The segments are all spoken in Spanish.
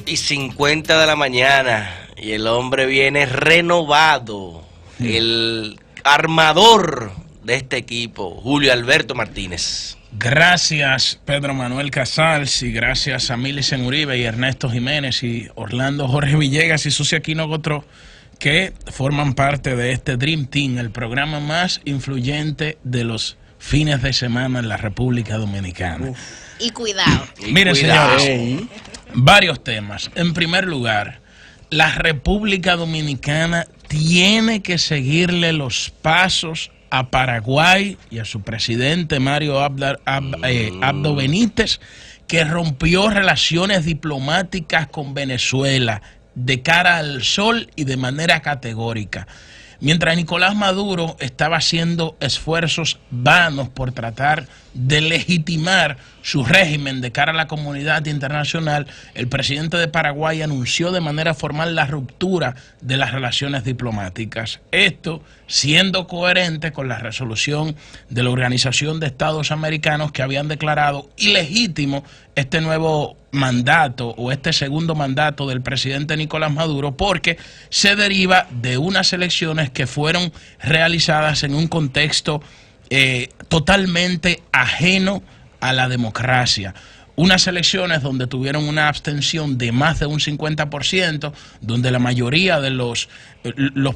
2:50 de la mañana y el hombre viene renovado, el armador de este equipo, Julio Alberto Martínez. Gracias Pedro Manuel Casals y gracias a Milicen Uribe y Ernesto Jiménez y Orlando Jorge Villegas y Susi Aquino Gotro, que forman parte de este Dream Team, el programa más influyente de los fines de semana en la República Dominicana. Y cuidado. Miren, señores, varios temas. En primer lugar, la República Dominicana tiene que seguirle los pasos a Paraguay y a su presidente Mario Abdo Benítez, que rompió relaciones diplomáticas con Venezuela de cara al sol y de manera categórica. Mientras Nicolás Maduro estaba haciendo esfuerzos vanos por tratar de legitimar su régimen de cara a la comunidad internacional, el presidente de Paraguay anunció de manera formal la ruptura de las relaciones diplomáticas. Esto siendo coherente con la resolución de la Organización de Estados Americanos, que habían declarado ilegítimo este nuevo mandato o este segundo mandato del presidente Nicolás Maduro, porque se deriva de unas elecciones que fueron realizadas en un contexto totalmente ajeno a la democracia. Unas elecciones donde tuvieron una abstención de más de un 50%, donde la mayoría de los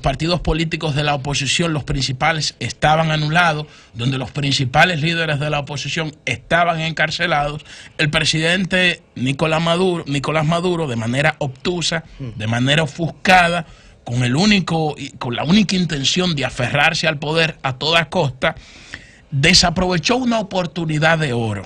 partidos políticos de la oposición, los principales, estaban anulados, donde los principales líderes de la oposición estaban encarcelados. El presidente Nicolás Maduro, de manera obtusa, de manera ofuscada, con la única intención de aferrarse al poder a toda costa, desaprovechó una oportunidad de oro,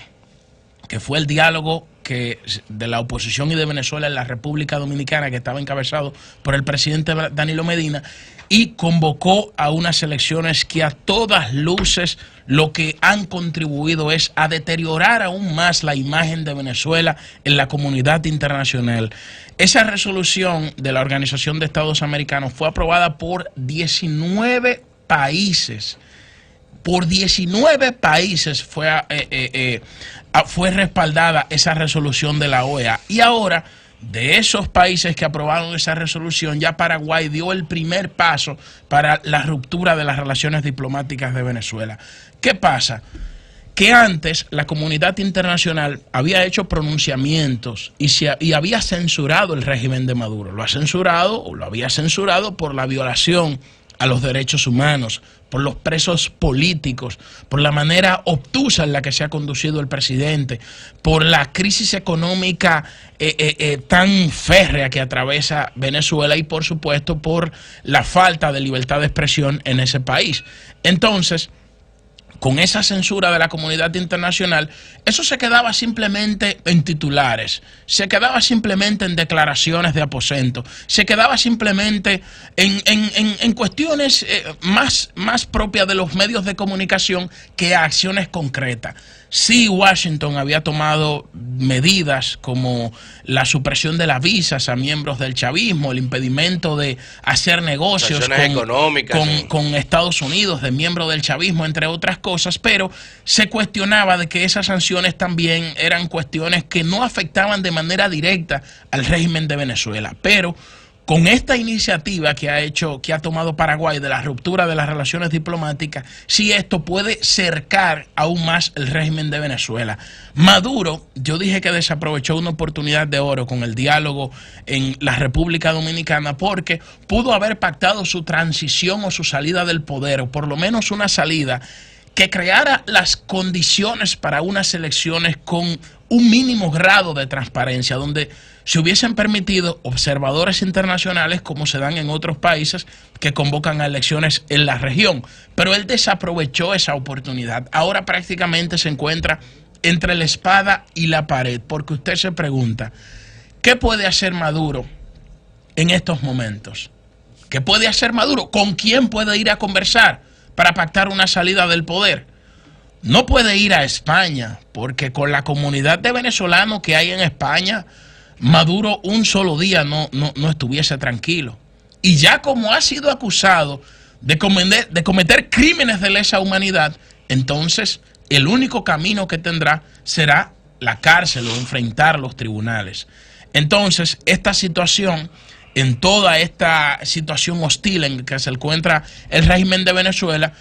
que fue el diálogo de la oposición y de Venezuela en la República Dominicana, que estaba encabezado por el presidente Danilo Medina, y convocó a unas elecciones que a todas luces lo que han contribuido es a deteriorar aún más la imagen de Venezuela en la comunidad internacional. Esa resolución de la Organización de Estados Americanos fue aprobada por 19 países. Por 19 países fue respaldada esa resolución de la OEA. Y ahora, de esos países que aprobaron esa resolución, ya Paraguay dio el primer paso para la ruptura de las relaciones diplomáticas de Venezuela. ¿Qué pasa? Que antes la comunidad internacional había hecho pronunciamientos y había censurado el régimen de Maduro. Lo ha censurado o lo había censurado por la violación a los derechos humanos, por los presos políticos, por la manera obtusa en la que se ha conducido el presidente, por la crisis económica tan férrea que atraviesa Venezuela y, por supuesto, por la falta de libertad de expresión en ese país. Entonces, con esa censura de la comunidad internacional, eso se quedaba simplemente en titulares, se quedaba simplemente en declaraciones de aposento, se quedaba simplemente en cuestiones más propias de los medios de comunicación que acciones concretas. Sí, Washington había tomado medidas como la supresión de las visas a miembros del chavismo, el impedimento de hacer negocios con Estados Unidos de miembros del chavismo, entre otras cosas, pero se cuestionaba de que esas sanciones también eran cuestiones que no afectaban de manera directa al régimen de Venezuela. Pero con esta iniciativa que ha tomado Paraguay de la ruptura de las relaciones diplomáticas, sí, esto puede cercar aún más el régimen de Venezuela. Maduro, yo dije que desaprovechó una oportunidad de oro con el diálogo en la República Dominicana, porque pudo haber pactado su transición o su salida del poder, o por lo menos una salida que creara las condiciones para unas elecciones con un mínimo grado de transparencia, donde se hubiesen permitido observadores internacionales como se dan en otros países que convocan a elecciones en la región. Pero él desaprovechó esa oportunidad. Ahora prácticamente se encuentra entre la espada y la pared, porque usted se pregunta, ¿qué puede hacer Maduro en estos momentos? ¿Qué puede hacer Maduro? ¿Con quién puede ir a conversar para pactar una salida del poder? No puede ir a España, porque con la comunidad de venezolanos que hay en España, Maduro un solo día no estuviese tranquilo. Y ya como ha sido acusado de cometer crímenes de lesa humanidad, entonces el único camino que tendrá será la cárcel o enfrentar los tribunales. Entonces, esta situación, en toda esta situación hostil en que se encuentra el régimen de Venezuela,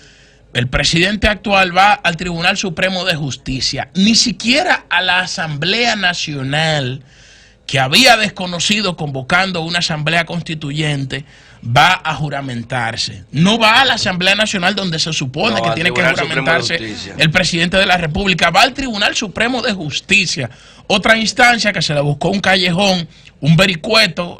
el presidente actual va al Tribunal Supremo de Justicia, ni siquiera a la Asamblea Nacional, que había desconocido convocando una asamblea constituyente, va a juramentarse. No va a la Asamblea Nacional donde se supone que tiene que juramentarse el presidente de la República, va al Tribunal Supremo de Justicia, otra instancia que se le buscó un callejón, un vericueto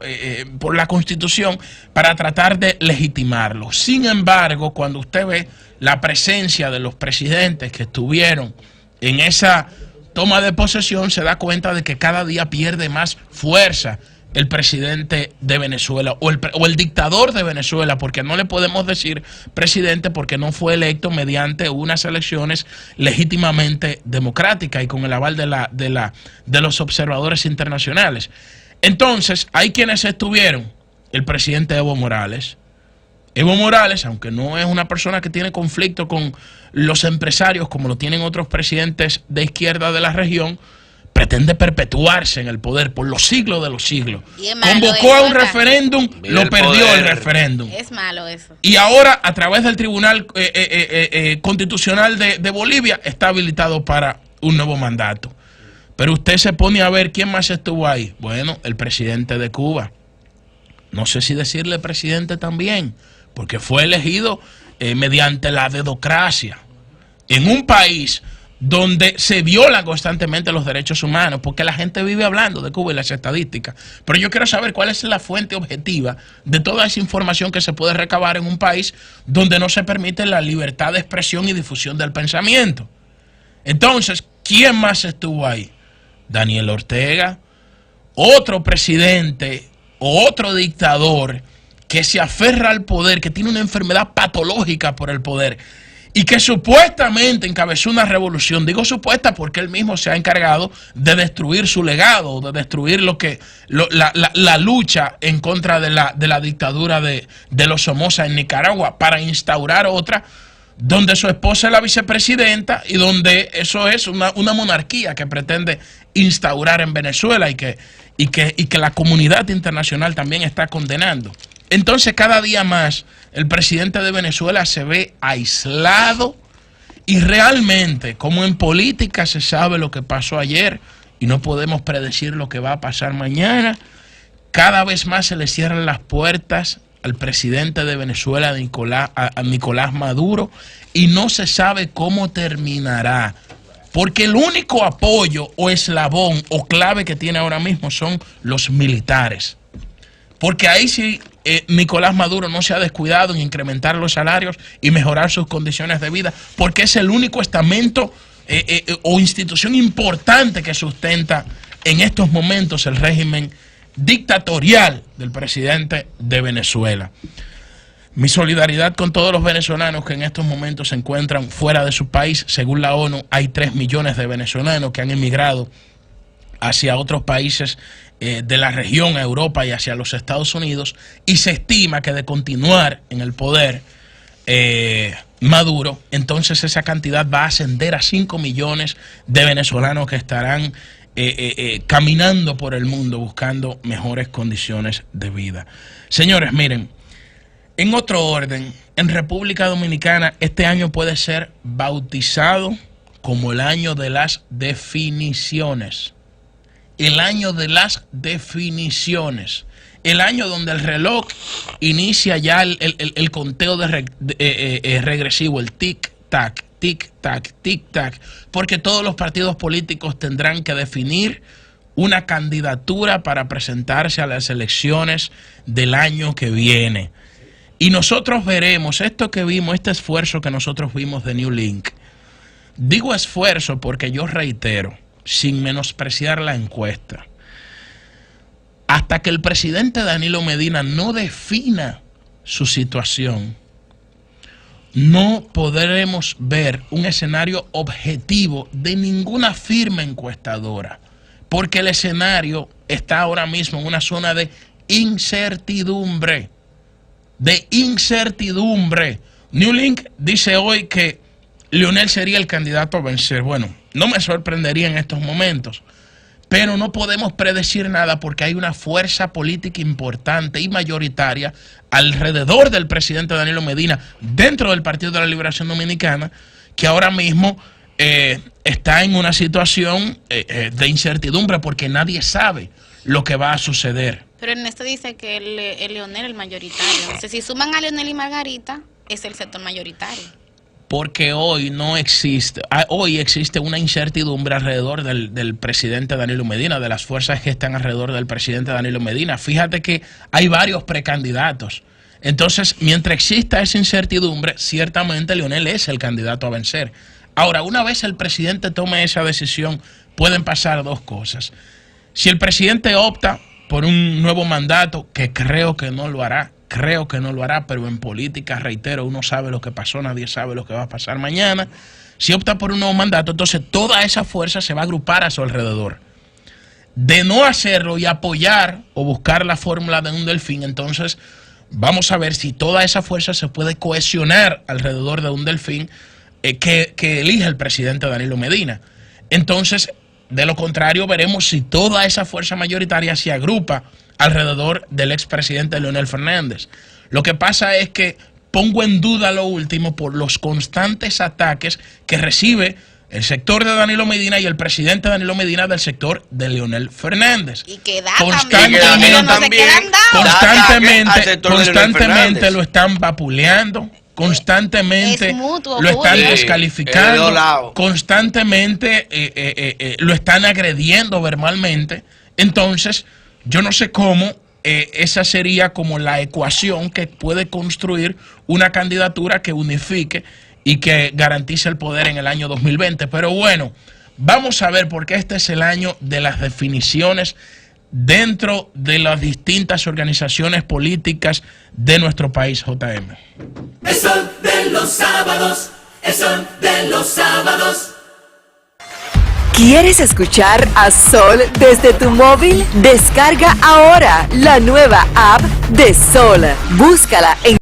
por la Constitución para tratar de legitimarlo. Sin embargo, cuando usted ve la presencia de los presidentes que estuvieron en esa toma de posesión, se da cuenta de que cada día pierde más fuerza el presidente de Venezuela o el dictador de Venezuela, porque no le podemos decir presidente porque no fue electo mediante unas elecciones legítimamente democráticas y con el aval de los observadores internacionales. Entonces, hay quienes estuvieron, el presidente Evo Morales. Evo Morales, aunque no es una persona que tiene conflicto con los empresarios como lo tienen otros presidentes de izquierda de la región, pretende perpetuarse en el poder por los siglos de los siglos. Convocó a un referéndum, lo perdió el referéndum. Es malo eso. Y ahora, a través del Tribunal Constitucional de Bolivia, está habilitado para un nuevo mandato. Pero usted se pone a ver quién más estuvo ahí. Bueno, el presidente de Cuba. No sé si decirle presidente también, porque fue elegido mediante la dedocracia en un país donde se violan constantemente los derechos humanos, porque la gente vive hablando de Cuba y las estadísticas. Pero yo quiero saber cuál es la fuente objetiva de toda esa información que se puede recabar en un país donde no se permite la libertad de expresión y difusión del pensamiento. Entonces, ¿quién más estuvo ahí? Daniel Ortega, otro presidente, otro dictador que se aferra al poder, que tiene una enfermedad patológica por el poder y que supuestamente encabezó una revolución. Digo supuesta porque él mismo se ha encargado de destruir su legado, de destruir la lucha en contra de la dictadura de los Somoza en Nicaragua para instaurar otra donde su esposa es la vicepresidenta y donde eso es una monarquía que pretende instaurar en Venezuela y que la comunidad internacional también está condenando. Entonces, cada día más el presidente de Venezuela se ve aislado y realmente, como en política se sabe lo que pasó ayer y no podemos predecir lo que va a pasar mañana, cada vez más se le cierran las puertas al presidente de Venezuela, a Nicolás Maduro, y no se sabe cómo terminará. Porque el único apoyo o eslabón o clave que tiene ahora mismo son los militares. Porque ahí sí Nicolás Maduro no se ha descuidado en incrementar los salarios y mejorar sus condiciones de vida, porque es el único estamento o institución importante que sustenta en estos momentos el régimen dictatorial del presidente de Venezuela. Mi solidaridad con todos los venezolanos que en estos momentos se encuentran fuera de su país. Según la ONU, hay 3 millones de venezolanos que han emigrado hacia otros países de la región, a Europa y hacia los Estados Unidos, y se estima que de continuar en el poder Maduro, entonces esa cantidad va a ascender a 5 millones de venezolanos que estarán caminando por el mundo buscando mejores condiciones de vida. Señores, miren, en otro orden, en República Dominicana este año puede ser bautizado como el año de las definiciones. El año de las definiciones. El año donde el reloj inicia ya el conteo regresivo, el tic-tac, tic-tac, tic-tac, porque todos los partidos políticos tendrán que definir una candidatura para presentarse a las elecciones del año que viene. Y nosotros veremos esto que vimos, este esfuerzo que nosotros vimos de New Link. Digo esfuerzo porque yo reitero, sin menospreciar la encuesta, hasta que el presidente Danilo Medina no defina su situación, no podremos ver un escenario objetivo de ninguna firma encuestadora, porque el escenario está ahora mismo en una zona de incertidumbre. New Link dice hoy que Leonel sería el candidato a vencer. Bueno, no me sorprendería en estos momentos, pero no podemos predecir nada porque hay una fuerza política importante y mayoritaria alrededor del presidente Danilo Medina, dentro del Partido de la Liberación Dominicana, que ahora mismo está en una situación de incertidumbre porque nadie sabe lo que va a suceder. Pero Ernesto dice que Leonel es el mayoritario. Entonces, si suman a Leonel y Margarita, es el sector mayoritario. Porque hoy existe una incertidumbre alrededor del presidente Danilo Medina, de las fuerzas que están alrededor del presidente Danilo Medina. Fíjate que hay varios precandidatos. Entonces, mientras exista esa incertidumbre, ciertamente Leonel es el candidato a vencer. Ahora, una vez el presidente tome esa decisión, pueden pasar dos cosas. Si el presidente opta por un nuevo mandato, que creo que no lo hará, pero en política, reitero, uno sabe lo que pasó, nadie sabe lo que va a pasar mañana. Si opta por un nuevo mandato, entonces toda esa fuerza se va a agrupar a su alrededor. De no hacerlo y apoyar o buscar la fórmula de un delfín, entonces vamos a ver si toda esa fuerza se puede cohesionar alrededor de un delfín que elija el presidente Danilo Medina. Entonces, de lo contrario, veremos si toda esa fuerza mayoritaria se agrupa alrededor del expresidente Leonel Fernández. Lo que pasa es que pongo en duda lo último por los constantes ataques que recibe el sector de Danilo Medina y el presidente Danilo Medina del sector de Leonel Fernández. Y que da constantemente lo están vapuleando, constantemente lo están descalificando, constantemente lo están agrediendo verbalmente. Entonces, yo no sé cómo esa sería como la ecuación que puede construir una candidatura que unifique y que garantice el poder en el año 2020. Pero bueno, vamos a ver, porque este es el año de las definiciones dentro de las distintas organizaciones políticas de nuestro país, JM. El sol de los sábados, el sol de los sábados. ¿Quieres escuchar a Sol desde tu móvil? Descarga ahora la nueva app de Sol. Búscala en